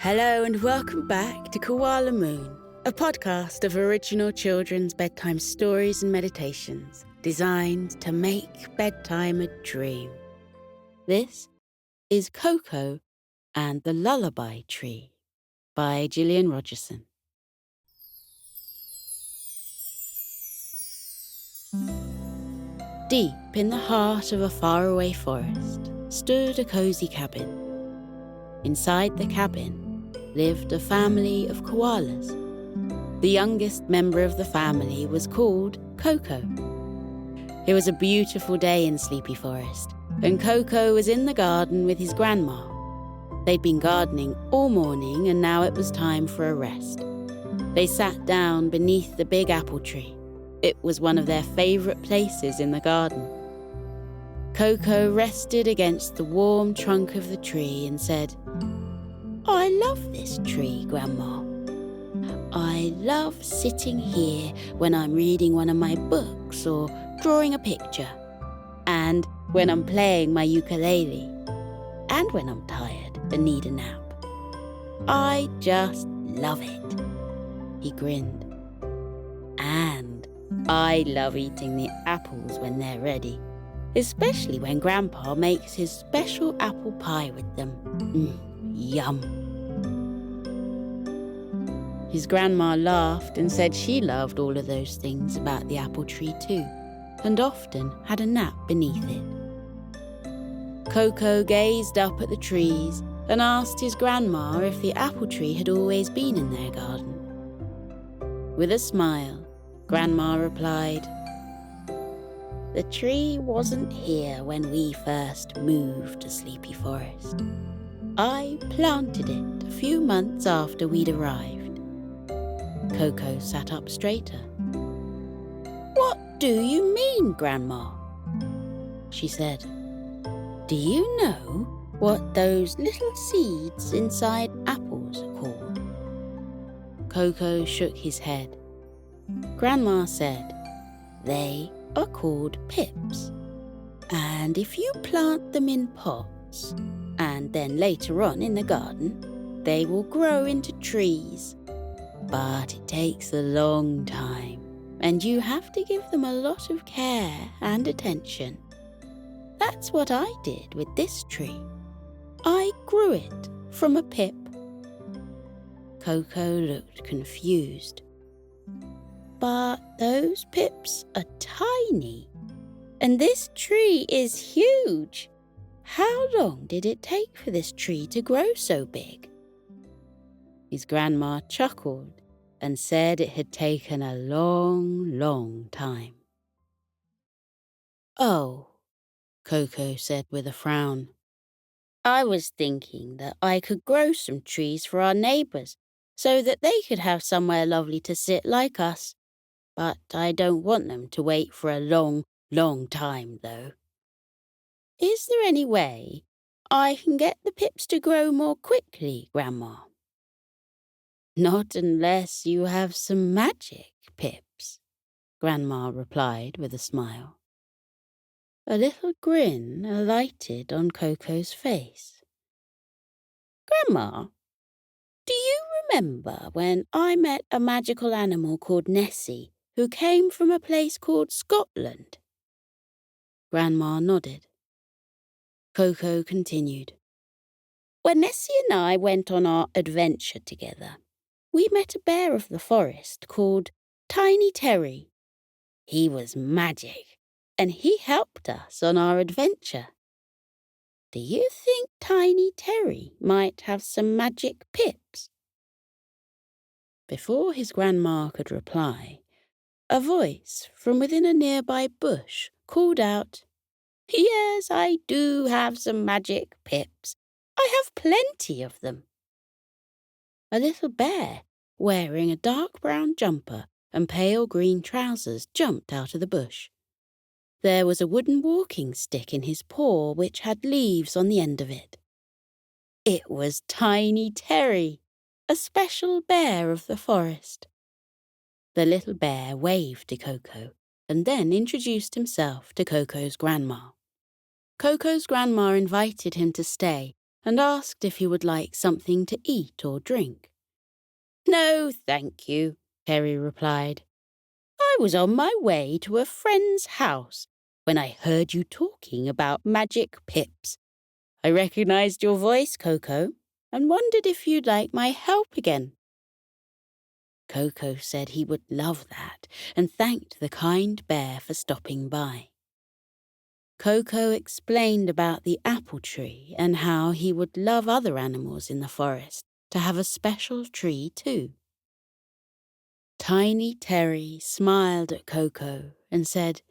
Hello and welcome back to Koala Moon, a podcast of original children's bedtime stories and meditations designed to make bedtime a dream. This is Koko and the Lullaby Tree by Gillian Rogerson. Deep in the heart of a faraway forest stood a cosy cabin. Inside the cabin lived a family of koalas. The youngest member of the family was called Koko. It was a beautiful day in Sleepy Forest, and Koko was in the garden with his grandma. They'd been gardening all morning, and now it was time for a rest. They sat down beneath the big apple tree. It was one of their favourite places in the garden. Koko rested against the warm trunk of the tree and said, "I love this tree, Grandma. I love sitting here when I'm reading one of my books or drawing a picture, and when I'm playing my ukulele, and when I'm tired and need a nap. I just love it." He grinned. "And I love eating the apples when they're ready, especially when Grandpa makes his special apple pie with them. Yum." His grandma laughed and said she loved all of those things about the apple tree too, and often had a nap beneath it. Koko gazed up at the trees and asked his grandma if the apple tree had always been in their garden. With a smile, Grandma replied, "The tree wasn't here when we first moved to Sleepy Forest. I planted it a few months after we'd arrived." Koko sat up straighter. "What do you mean, Grandma?" she said. "Do you know what those little seeds inside apples are called?" Koko shook his head. Grandma said, "They are called pips, and if you plant them in pots, and then later on in the garden, they will grow into trees. But it takes a long time, and you have to give them a lot of care and attention. That's what I did with this tree. I grew it from a pip." Koko looked confused. "But those pips are tiny, and this tree is huge. How long did it take for this tree to grow so big?" His grandma chuckled and said it had taken a long, long time. "Oh," Koko said with a frown. "I was thinking that I could grow some trees for our neighbours so that they could have somewhere lovely to sit like us. But I don't want them to wait for a long, long time, though. Is there any way I can get the pips to grow more quickly, Grandma?" "Not unless you have some magic pips," Grandma replied with a smile. A little grin alighted on Koko's face. "Grandma, do you remember when I met a magical animal called Nessie who came from a place called Scotland?" Grandma nodded. Koko continued. "When Nessie and I went on our adventure together, we met a bear of the forest called Tiny Terry. He was magic, and he helped us on our adventure. Do you think Tiny Terry might have some magic pips?" Before his grandma could reply, a voice from within a nearby bush called out, "Yes, I do have some magic pips. I have plenty of them." A little bear, wearing a dark brown jumper and pale green trousers, jumped out of the bush. There was a wooden walking stick in his paw which had leaves on the end of it. It was Tiny Terry, a special bear of the forest. The little bear waved to Koko and then introduced himself to Koko's grandma. Koko's grandma invited him to stay and asked if he would like something to eat or drink. "No, thank you," Terry replied. "I was on my way to a friend's house when I heard you talking about magic pips. I recognized your voice, Koko, and wondered if you'd like my help again." Koko said he would love that and thanked the kind bear for stopping by. Koko explained about the apple tree and how he would love other animals in the forest to have a special tree too. Tiny Terry smiled at Koko and said,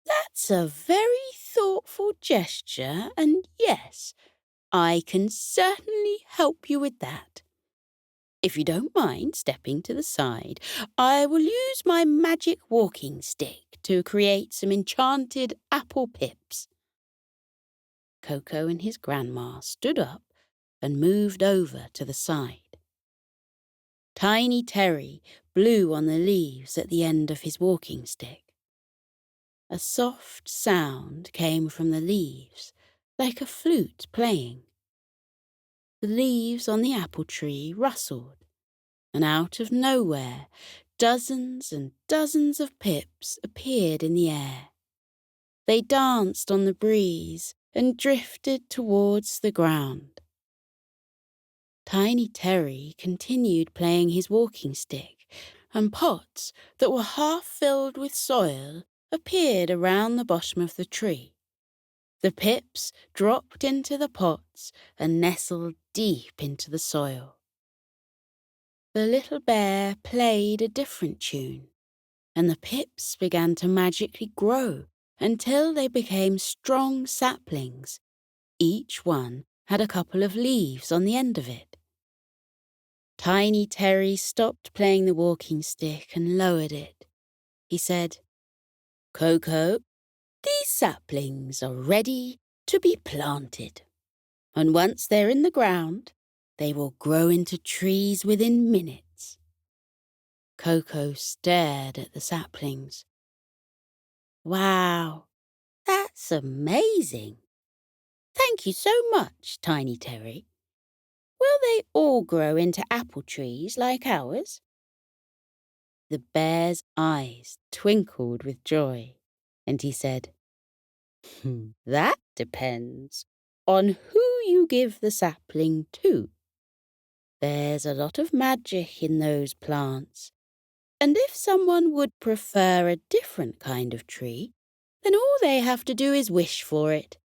"That's a very thoughtful gesture, and yes, I can certainly help you with that. If you don't mind stepping to the side, I will use my magic walking stick to create some enchanted apple pips." Koko and his grandma stood up and moved over to the side. Tiny Terry blew on the leaves at the end of his walking stick. A soft sound came from the leaves, like a flute playing. The leaves on the apple tree rustled, and out of nowhere, dozens and dozens of pips appeared in the air. They danced on the breeze and drifted towards the ground. Tiny Terry continued playing his walking stick, and pots that were half filled with soil appeared around the bottom of the tree. The pips dropped into the pots and nestled deep into the soil. The little bear played a different tune, and the pips began to magically grow until they became strong saplings. Each one had a couple of leaves on the end of it. Tiny Terry stopped playing the walking stick and lowered it. He said, "Koko, these saplings are ready to be planted, and once they're in the ground, they will grow into trees within minutes." Koko stared at the saplings. "Wow, that's amazing. Thank you so much, Tiny Terry. Will they all grow into apple trees like ours?" The bear's eyes twinkled with joy, and he said, "That depends on who you give the sapling to. There's a lot of magic in those plants, and if someone would prefer a different kind of tree, then all they have to do is wish for it.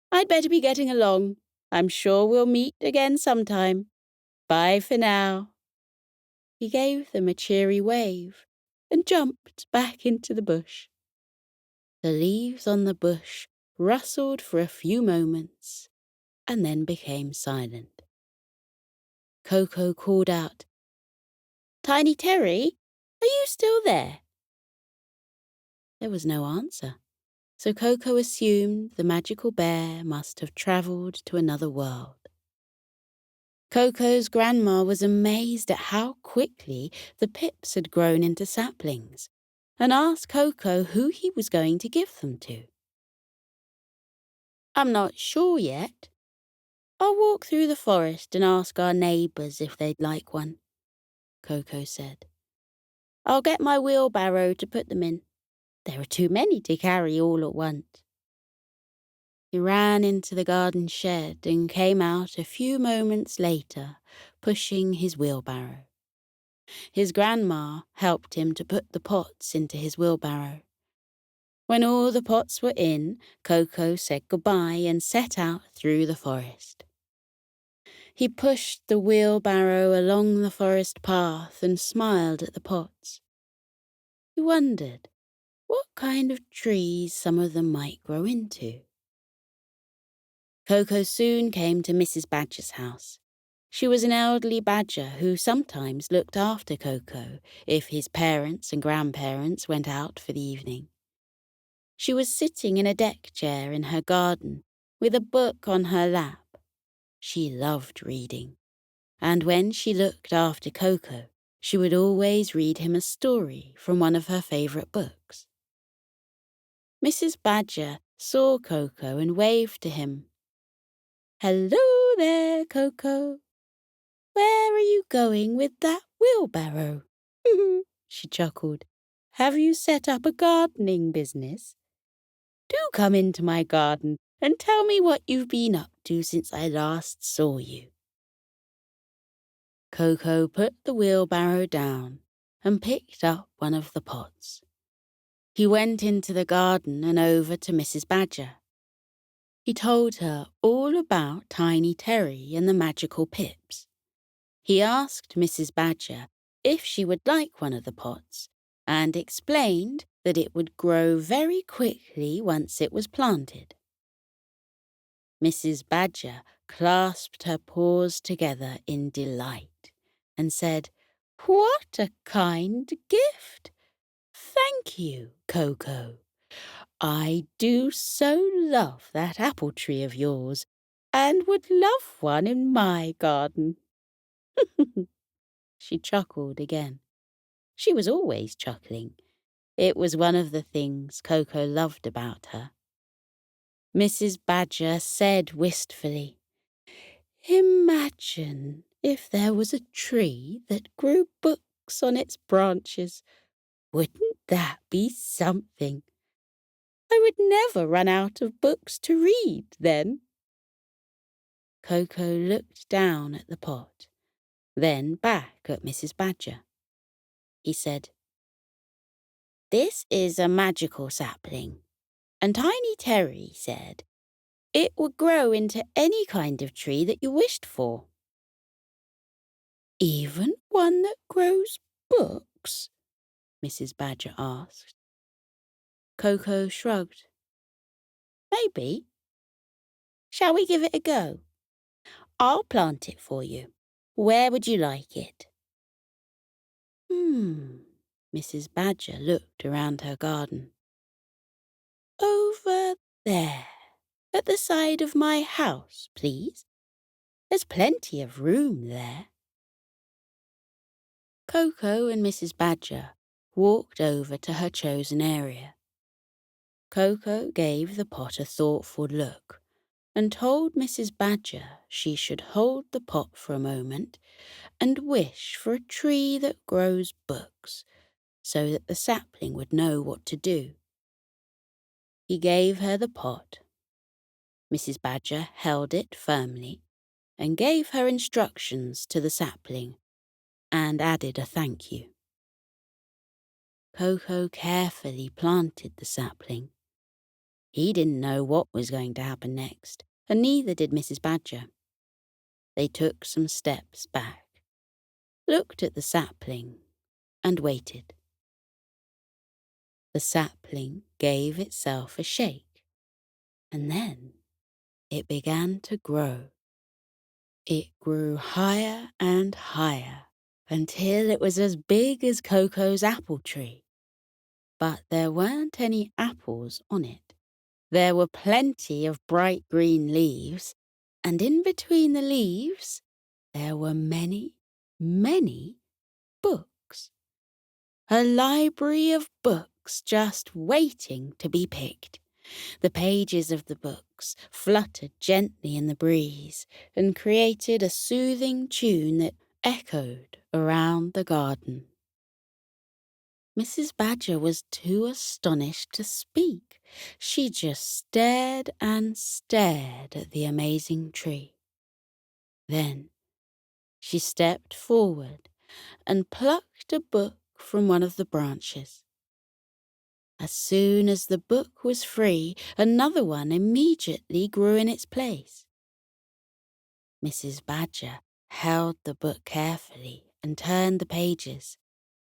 I'd better be getting along. I'm sure we'll meet again sometime. Bye for now." He gave them a cheery wave and jumped back into the bush. The leaves on the bush rustled for a few moments and then became silent. Koko called out, "Tiny Terry, are you still there?" There was no answer, so Koko assumed the magical bear must have travelled to another world. Koko's grandma was amazed at how quickly the pips had grown into saplings and asked Koko who he was going to give them to. "I'm not sure yet. I'll walk through the forest and ask our neighbours if they'd like one," Koko said. "I'll get my wheelbarrow to put them in. There are too many to carry all at once." He ran into the garden shed and came out a few moments later, pushing his wheelbarrow. His grandma helped him to put the pots into his wheelbarrow. When all the pots were in, Koko said goodbye and set out through the forest. He pushed the wheelbarrow along the forest path and smiled at the pots. He wondered what kind of trees some of them might grow into. Koko soon came to Mrs. Badger's house. She was an elderly badger who sometimes looked after Koko if his parents and grandparents went out for the evening. She was sitting in a deck chair in her garden with a book on her lap. She loved reading, and when she looked after Koko, she would always read him a story from one of her favourite books. Mrs. Badger saw Koko and waved to him. "Hello, there, Koko. Where are you going with that wheelbarrow? She chuckled. Have you set up a gardening business? Do come into my garden and tell me what you've been up to since I last saw you. Koko put the wheelbarrow down and picked up one of the pots. He went into the garden and over to Mrs. Badger. He told her all about Tiny Terry and the magical pips. He asked Mrs. Badger if she would like one of the pots and explained that it would grow very quickly once it was planted. Mrs. Badger clasped her paws together in delight and said, "What a kind gift! Thank you, Koko. I do so love that apple tree of yours and would love one in my garden." She chuckled again. She was always chuckling. It was one of the things Koko loved about her. Mrs. Badger said wistfully, "Imagine if there was a tree that grew books on its branches. Wouldn't that be something? I would never run out of books to read then." Koko looked down at the pot, then back at Mrs. Badger. He said, "This is a magical sapling, and Tiny Terry said it would grow into any kind of tree that you wished for." "Even one that grows books?" Mrs. Badger asked. Koko shrugged. "Maybe. Shall we give it a go? I'll plant it for you. Where would you like it?" Mrs. Badger looked around her garden. "Over there, at the side of my house, please. There's plenty of room there." Koko and Mrs. Badger walked over to her chosen area. Koko gave the pot a thoughtful look and told Mrs. Badger she should hold the pot for a moment and wish for a tree that grows books so that the sapling would know what to do. He gave her the pot. Mrs. Badger held it firmly and gave her instructions to the sapling and added a thank you. Koko carefully planted the sapling. He didn't know what was going to happen next, and neither did Mrs. Badger. They took some steps back, looked at the sapling, and waited. The sapling gave itself a shake, and then it began to grow. It grew higher and higher until it was as big as Koko's apple tree. But there weren't any apples on it. There were plenty of bright green leaves, and in between the leaves there were many, many books. A library of books just waiting to be picked. The pages of the books fluttered gently in the breeze and created a soothing tune that echoed around the garden. Mrs. Badger was too astonished to speak. She just stared and stared at the amazing tree. Then she stepped forward and plucked a book from one of the branches. As soon as the book was free, another one immediately grew in its place. Mrs. Badger held the book carefully and turned the pages,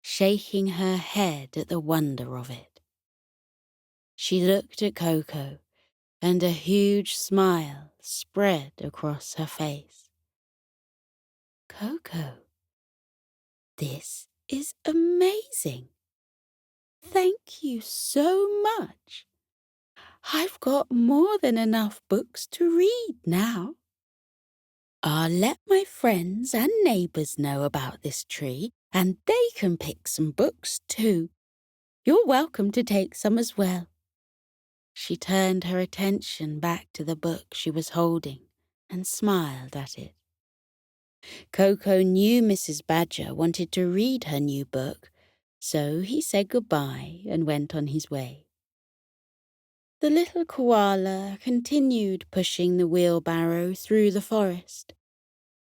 shaking her head at the wonder of it. She looked at Koko, and a huge smile spread across her face. "Koko, this is amazing. Thank you so much. I've got more than enough books to read now. I'll let my friends and neighbours know about this tree, and they can pick some books too. You're welcome to take some as well." She turned her attention back to the book she was holding and smiled at it. Koko knew Mrs. Badger wanted to read her new book, so he said goodbye and went on his way. The little koala continued pushing the wheelbarrow through the forest.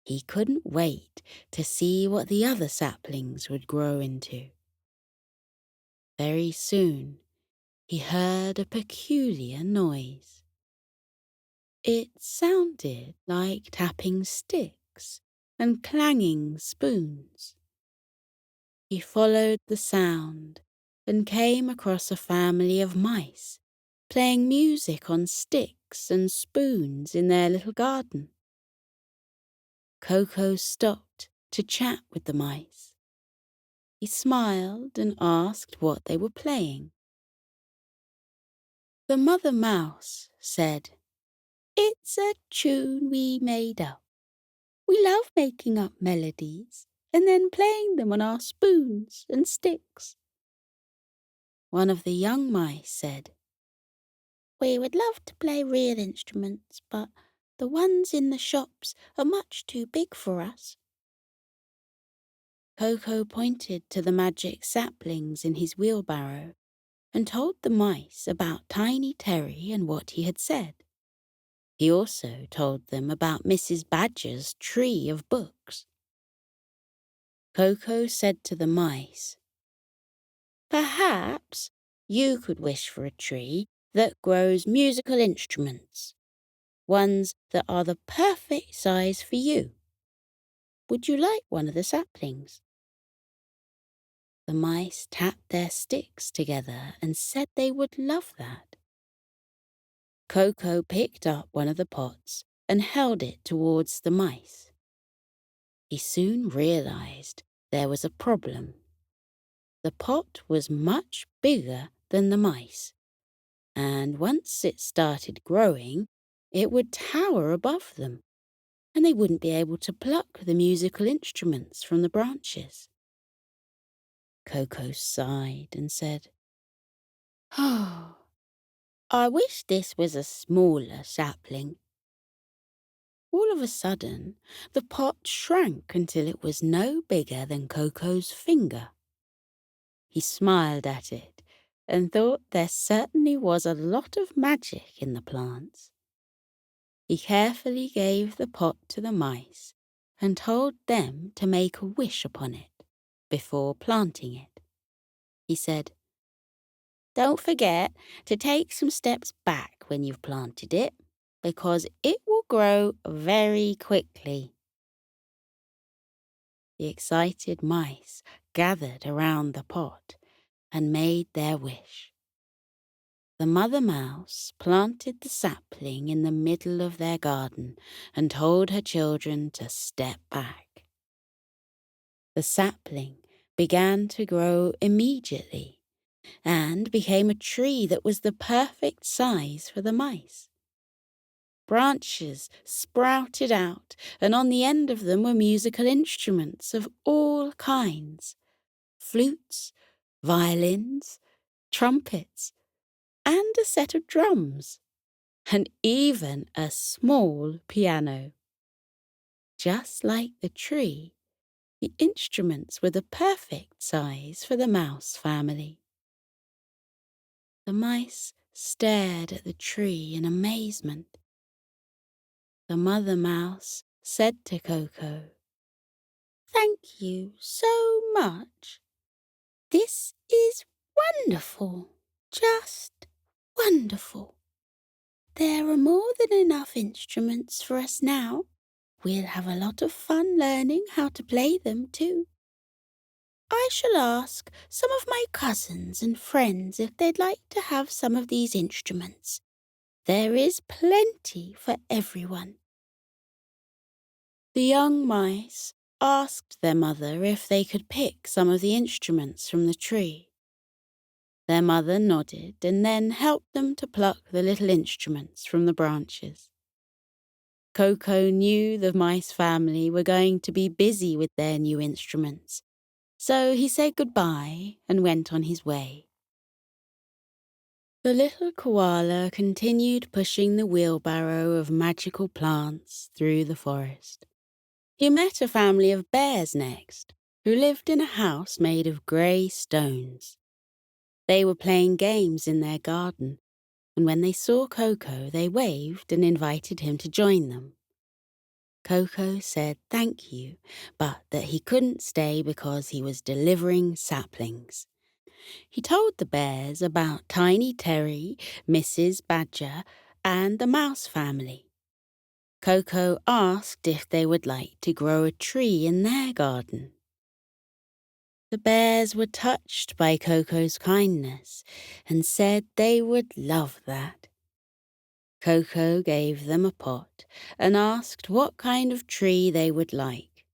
He couldn't wait to see what the other saplings would grow into. Very soon, he heard a peculiar noise. It sounded like tapping sticks and clanging spoons. He followed the sound and came across a family of mice playing music on sticks and spoons in their little garden. Koko stopped to chat with the mice. He smiled and asked what they were playing. The mother mouse said, "It's a tune we made up. We love making up melodies and then playing them on our spoons and sticks." One of the young mice said, "We would love to play real instruments, but the ones in the shops are much too big for us." Koko pointed to the magic saplings in his wheelbarrow and told the mice about Tiny Terry and what he had said. He also told them about Mrs. Badger's tree of books. Koko said to the mice, "Perhaps you could wish for a tree that grows musical instruments, ones that are the perfect size for you. Would you like one of the saplings?" The mice tapped their sticks together and said they would love that. Koko picked up one of the pots and held it towards the mice. He soon realized there was a problem. The pot was much bigger than the mice, and once it started growing, it would tower above them, and they wouldn't be able to pluck the musical instruments from the branches. Koko sighed and said, "Oh, I wish this was a smaller sapling." All of a sudden, the pot shrank until it was no bigger than Koko's finger. He smiled at it and thought there certainly was a lot of magic in the plants. He carefully gave the pot to the mice and told them to make a wish upon it before planting it. He said, "Don't forget to take some steps back when you've planted it, because it will grow very quickly." The excited mice gathered around the pot and made their wish. The mother mouse planted the sapling in the middle of their garden and told her children to step back. The sapling began to grow immediately and became a tree that was the perfect size for the mice. Branches sprouted out, and on the end of them were musical instruments of all kinds: flutes, violins, trumpets, and a set of drums, and even a small piano. Just like the tree, the instruments were the perfect size for the mouse family. The mice stared at the tree in amazement. The mother mouse said to Koko, "Thank you so much. This is wonderful, just wonderful. There are more than enough instruments for us now. We'll have a lot of fun learning how to play them too. I shall ask some of my cousins and friends if they'd like to have some of these instruments. There is plenty for everyone." The young mice asked their mother if they could pick some of the instruments from the tree. Their mother nodded and then helped them to pluck the little instruments from the branches. Koko knew the mice family were going to be busy with their new instruments, so he said goodbye and went on his way. The little koala continued pushing the wheelbarrow of magical plants through the forest. He met a family of bears next, who lived in a house made of grey stones. They were playing games in their garden, and when they saw Koko, they waved and invited him to join them. Koko said thank you, but that he couldn't stay because he was delivering saplings. He told the bears about Tiny Terry, Mrs. Badger, and the mouse family. Koko asked if they would like to grow a tree in their garden. The bears were touched by Koko's kindness and said they would love that. Koko gave them a pot and asked what kind of tree they would like.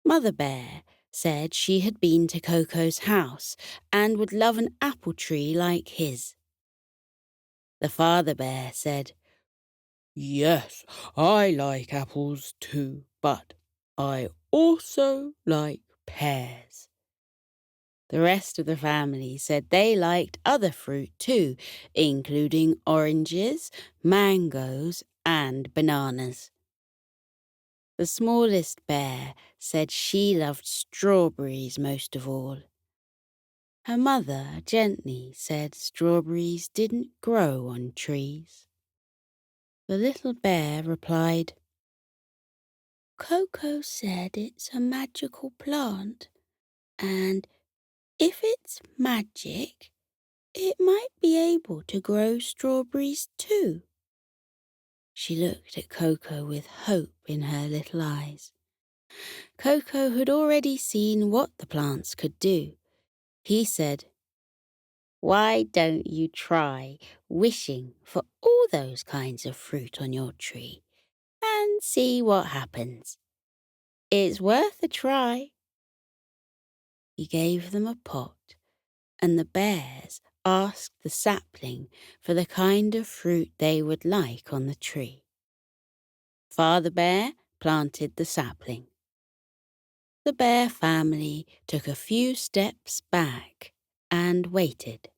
Mother Bear said she had been to Koko's house and would love an apple tree like his. The Father Bear said, "Yes, I like apples too, but I also like pears." The rest of the family said they liked other fruit too, including oranges, mangoes, and bananas. The smallest bear said she loved strawberries most of all. Her mother gently said strawberries didn't grow on trees. The little bear replied, "Koko said it's a magical plant, and if it's magic, it might be able to grow strawberries too." She looked at Koko with hope in her little eyes. Koko had already seen what the plants could do. He said, "Why don't you try wishing for all those kinds of fruit on your tree and see what happens? It's worth a try." He gave them a pot, and the bears asked the sapling for the kind of fruit they would like on the tree. Father Bear planted the sapling. The bear family took a few steps back and waited.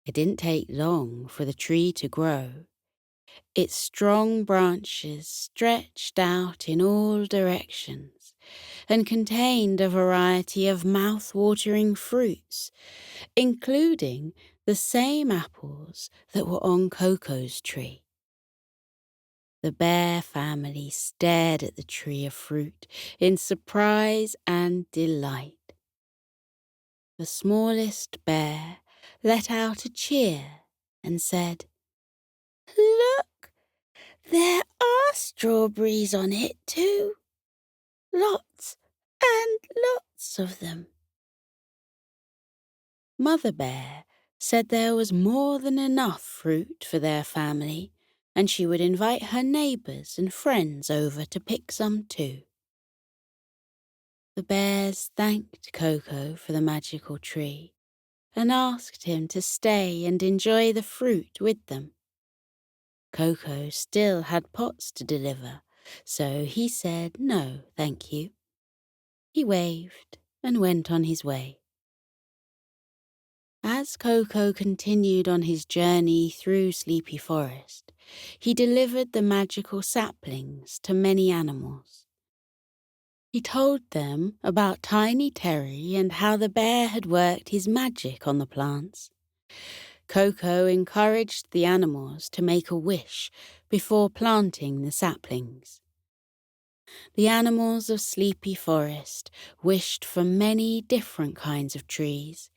It didn't take long for the tree to grow. Its strong branches stretched out in all directions and contained a variety of mouth-watering fruits, including the same apples that were on Koko's tree. The bear family stared at the tree of fruit in surprise and delight. The smallest bear let out a cheer and said, "Look, there are strawberries on it too. Lots and lots of them." Mother Bear said there was more than enough fruit for their family, and she would invite her neighbours and friends over to pick some too. The bears thanked Koko for the magical tree and asked him to stay and enjoy the fruit with them. Koko still had pots to deliver, so he said no, thank you. He waved and went on his way. As Koko continued on his journey through Sleepy Forest, he delivered the magical saplings to many animals. He told them about Tiny Terry and how the bear had worked his magic on the plants. Koko encouraged the animals to make a wish before planting the saplings. The animals of Sleepy Forest wished for many different kinds of trees,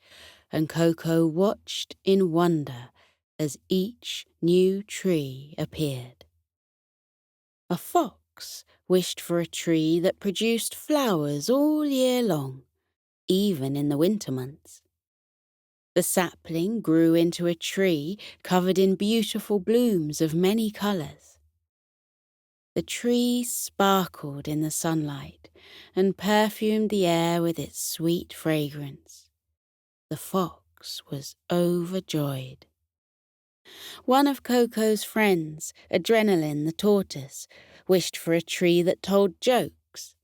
and Koko watched in wonder as each new tree appeared. A fox wished for a tree that produced flowers all year long, even in the winter months. The sapling grew into a tree covered in beautiful blooms of many colours. The tree sparkled in the sunlight and perfumed the air with its sweet fragrance. The fox was overjoyed. One of Koko's friends, Adrenaline the tortoise, wished for a tree that told jokes.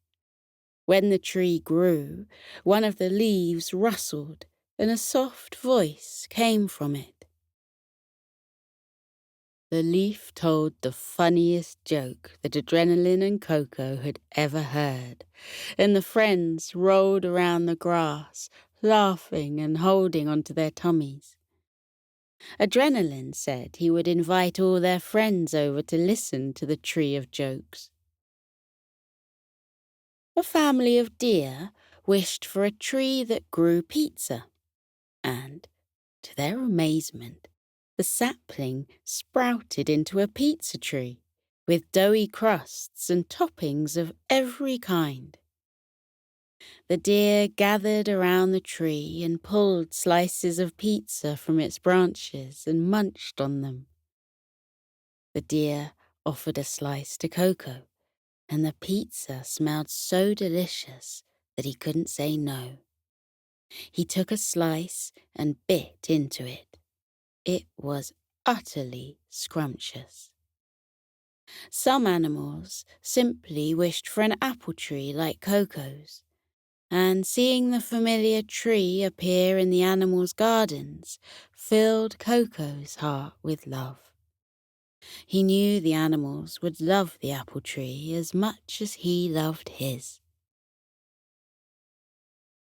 When the tree grew, one of the leaves rustled and a soft voice came from it. The leaf told the funniest joke that Adrenaline and Koko had ever heard, and the friends rolled around the grass, laughing and holding onto their tummies. Adrenaline said he would invite all their friends over to listen to the Tree of Jokes. A family of deer wished for a tree that grew pizza, and, to their amazement, the sapling sprouted into a pizza tree with doughy crusts and toppings of every kind. The deer gathered around the tree and pulled slices of pizza from its branches and munched on them. The deer offered a slice to Koko, and the pizza smelled so delicious that he couldn't say no. He took a slice and bit into it. It was utterly scrumptious. Some animals simply wished for an apple tree like Koko's, and seeing the familiar tree appear in the animals' gardens filled Koko's heart with love. He knew the animals would love the apple tree as much as he loved his.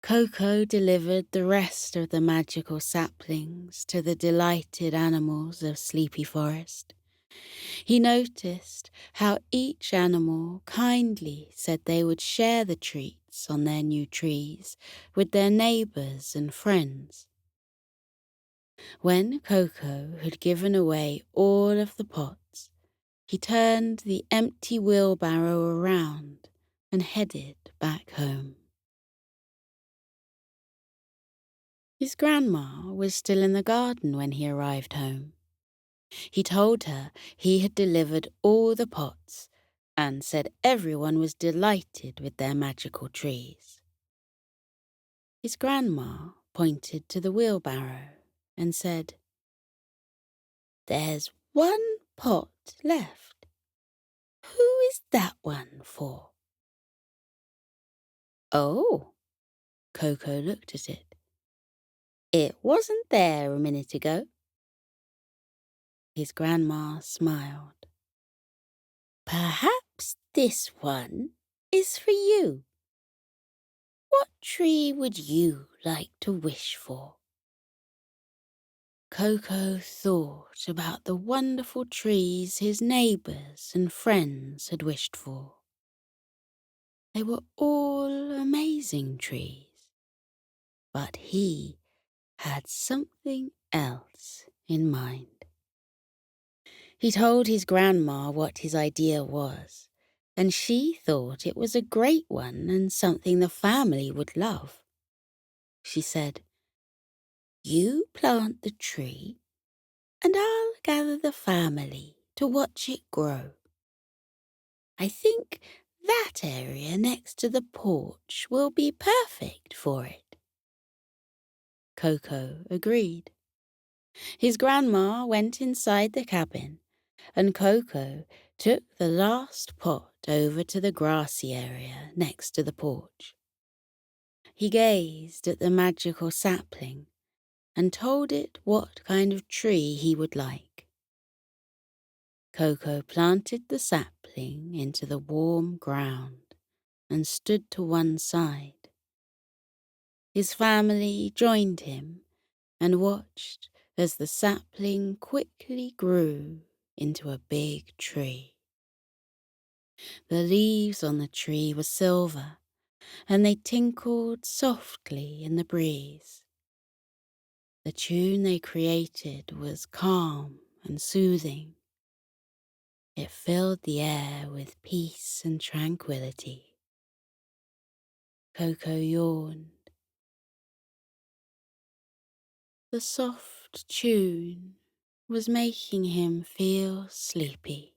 Koko delivered the rest of the magical saplings to the delighted animals of Sleepy Forest. He noticed how each animal kindly said they would share the treats on their new trees with their neighbours and friends. When Koko had given away all of the pots, he turned the empty wheelbarrow around and headed back home. His grandma was still in the garden when he arrived home. He told her he had delivered all the pots and said everyone was delighted with their magical trees. His grandma pointed to the wheelbarrow and said, "There's one pot left. Who is that one for?" "Oh," Koko looked at it. "It wasn't there a minute ago." His grandma smiled. "Perhaps this one is for you. What tree would you like to wish for?" Koko thought about the wonderful trees his neighbours and friends had wished for. They were all amazing trees, but he had something else in mind. He told his grandma what his idea was, and she thought it was a great one and something the family would love. She said, "You plant the tree, and I'll gather the family to watch it grow. I think that area next to the porch will be perfect for it." Koko agreed. His grandma went inside the cabin, and Koko took the last pot over to the grassy area next to the porch. He gazed at the magical sapling and told it what kind of tree he would like. Koko planted the sapling into the warm ground and stood to one side. His family joined him and watched as the sapling quickly grew into a big tree. The leaves on the tree were silver, and they tinkled softly in the breeze. The tune they created was calm and soothing. It filled the air with peace and tranquility. Koko yawned. The soft tune was making him feel sleepy.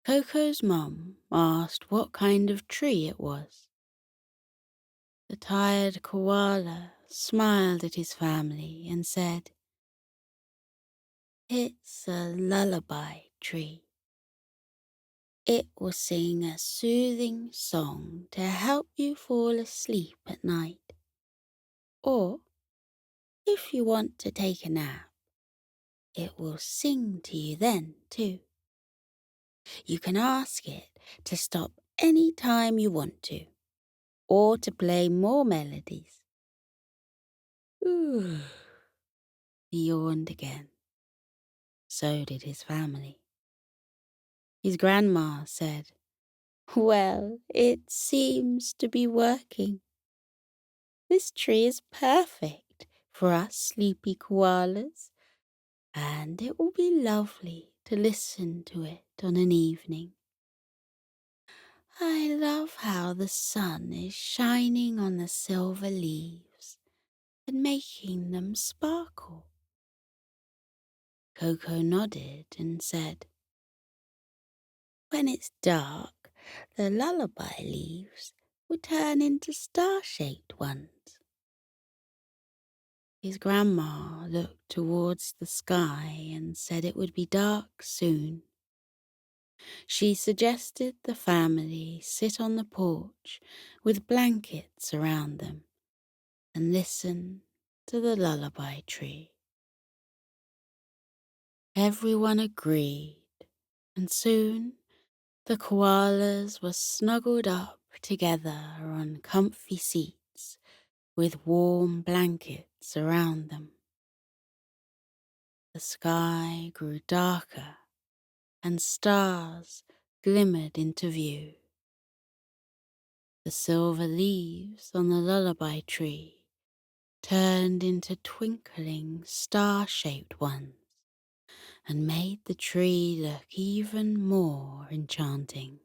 Koko's mum asked what kind of tree it was. The tired koala smiled at his family and said, "It's a lullaby tree. It will sing a soothing song to help you fall asleep at night. Or, if you want to take a nap, it will sing to you then, too. You can ask it to stop any time you want to, or to play more melodies. Ooh, he yawned again. So did his family. His grandma said, "Well, it seems to be working. This tree is perfect for us sleepy koalas, and it will be lovely to listen to it on an evening. I love how the sun is shining on the silver leaves and making them sparkle." Koko nodded and said, "When it's dark, the lullaby leaves will turn into star-shaped ones." His grandma looked towards the sky and said it would be dark soon. She suggested the family sit on the porch with blankets around them and listen to the lullaby tree. Everyone agreed, and soon the koalas were snuggled up together on comfy seats with warm blankets around them. The sky grew darker and stars glimmered into view. The silver leaves on the lullaby tree turned into twinkling star-shaped ones and made the tree look even more enchanting.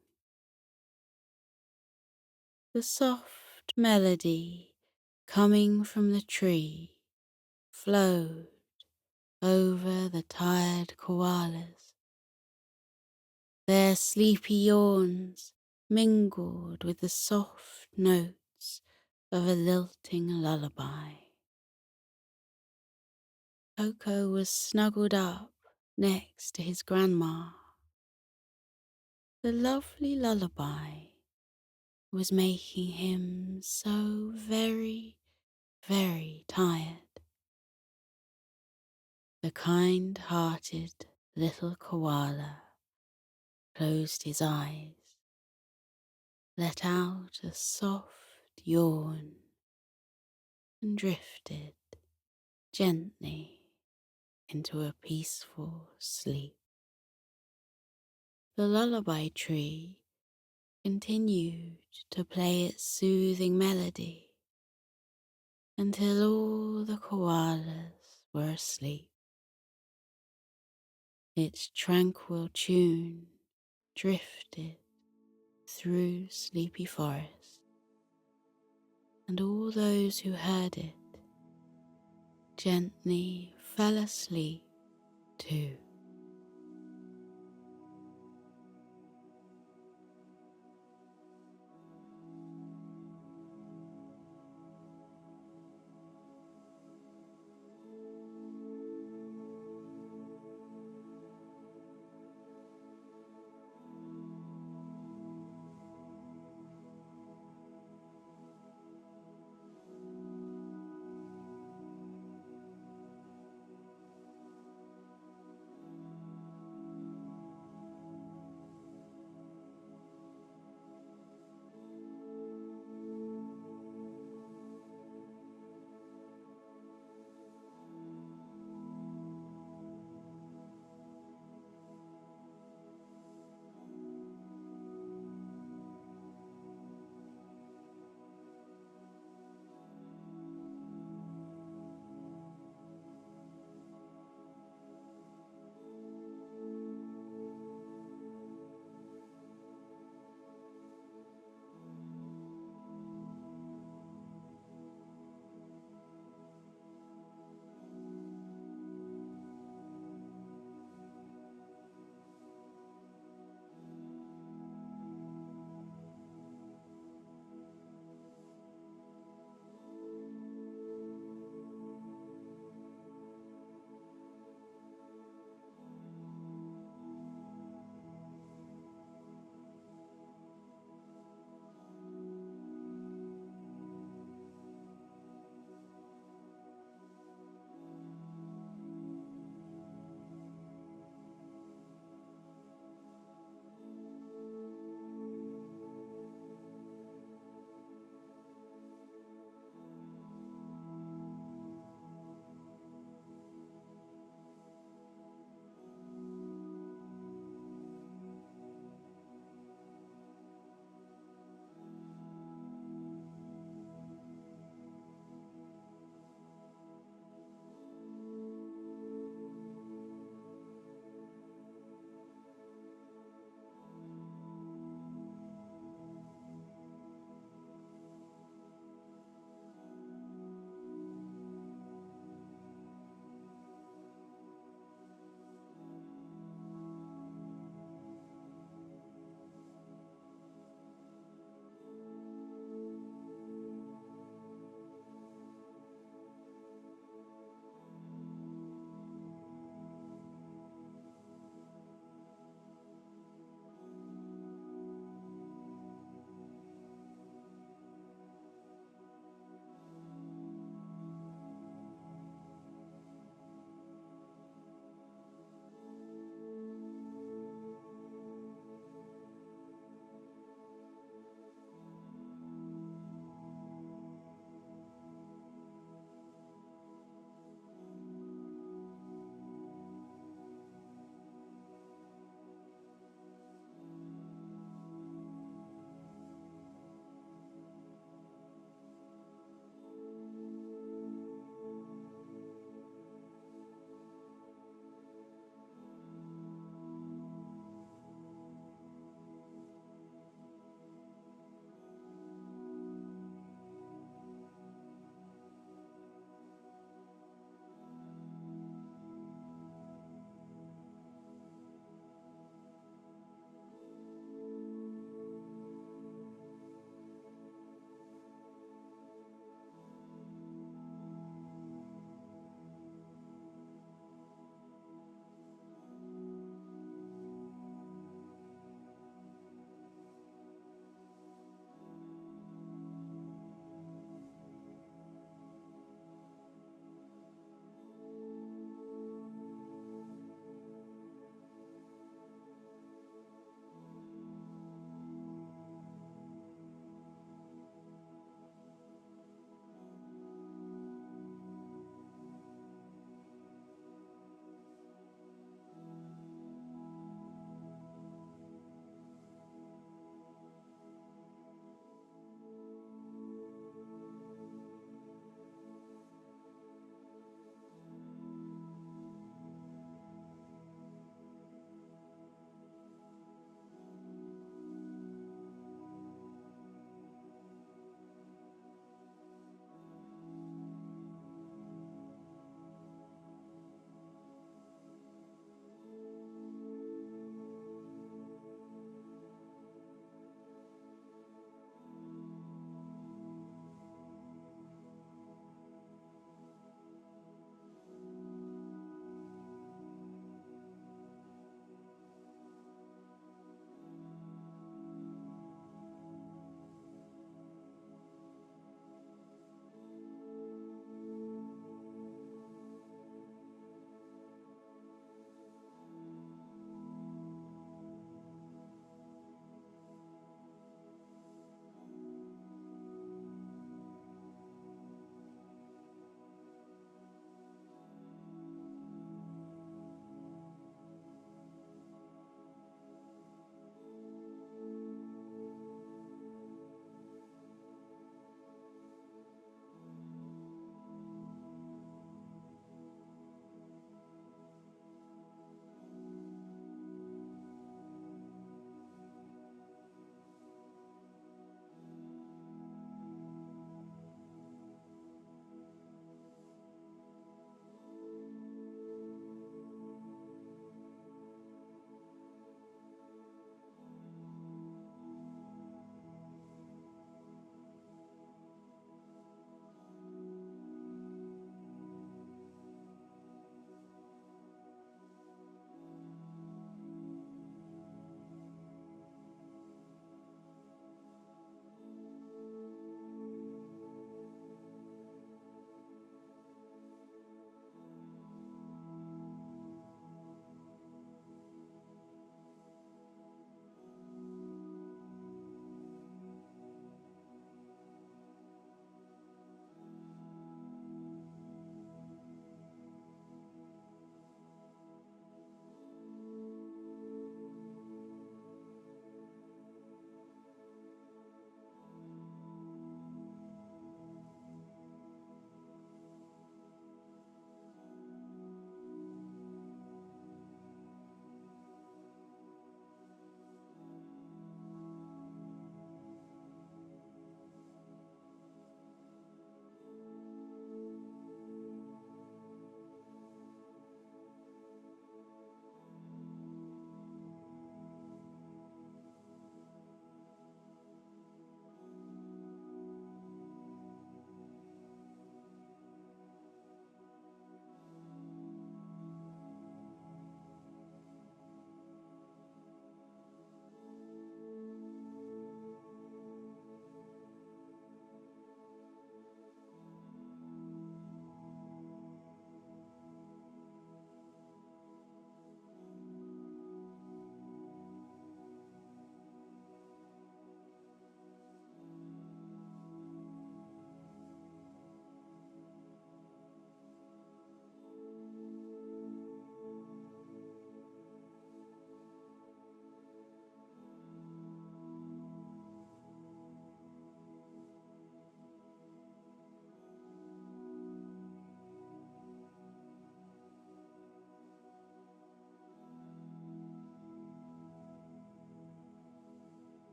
The soft melody coming from the tree flowed over the tired koalas. Their sleepy yawns mingled with the soft notes of a lilting lullaby. Koko was snuggled up next to his grandma. The lovely lullaby was making him so very, very tired. The kind-hearted little koala closed his eyes, let out a soft yawn, and drifted gently into a peaceful sleep. The lullaby tree continued to play its soothing melody until all the koalas were asleep. Its tranquil tune drifted through sleepy forests, and all those who heard it gently fell asleep too.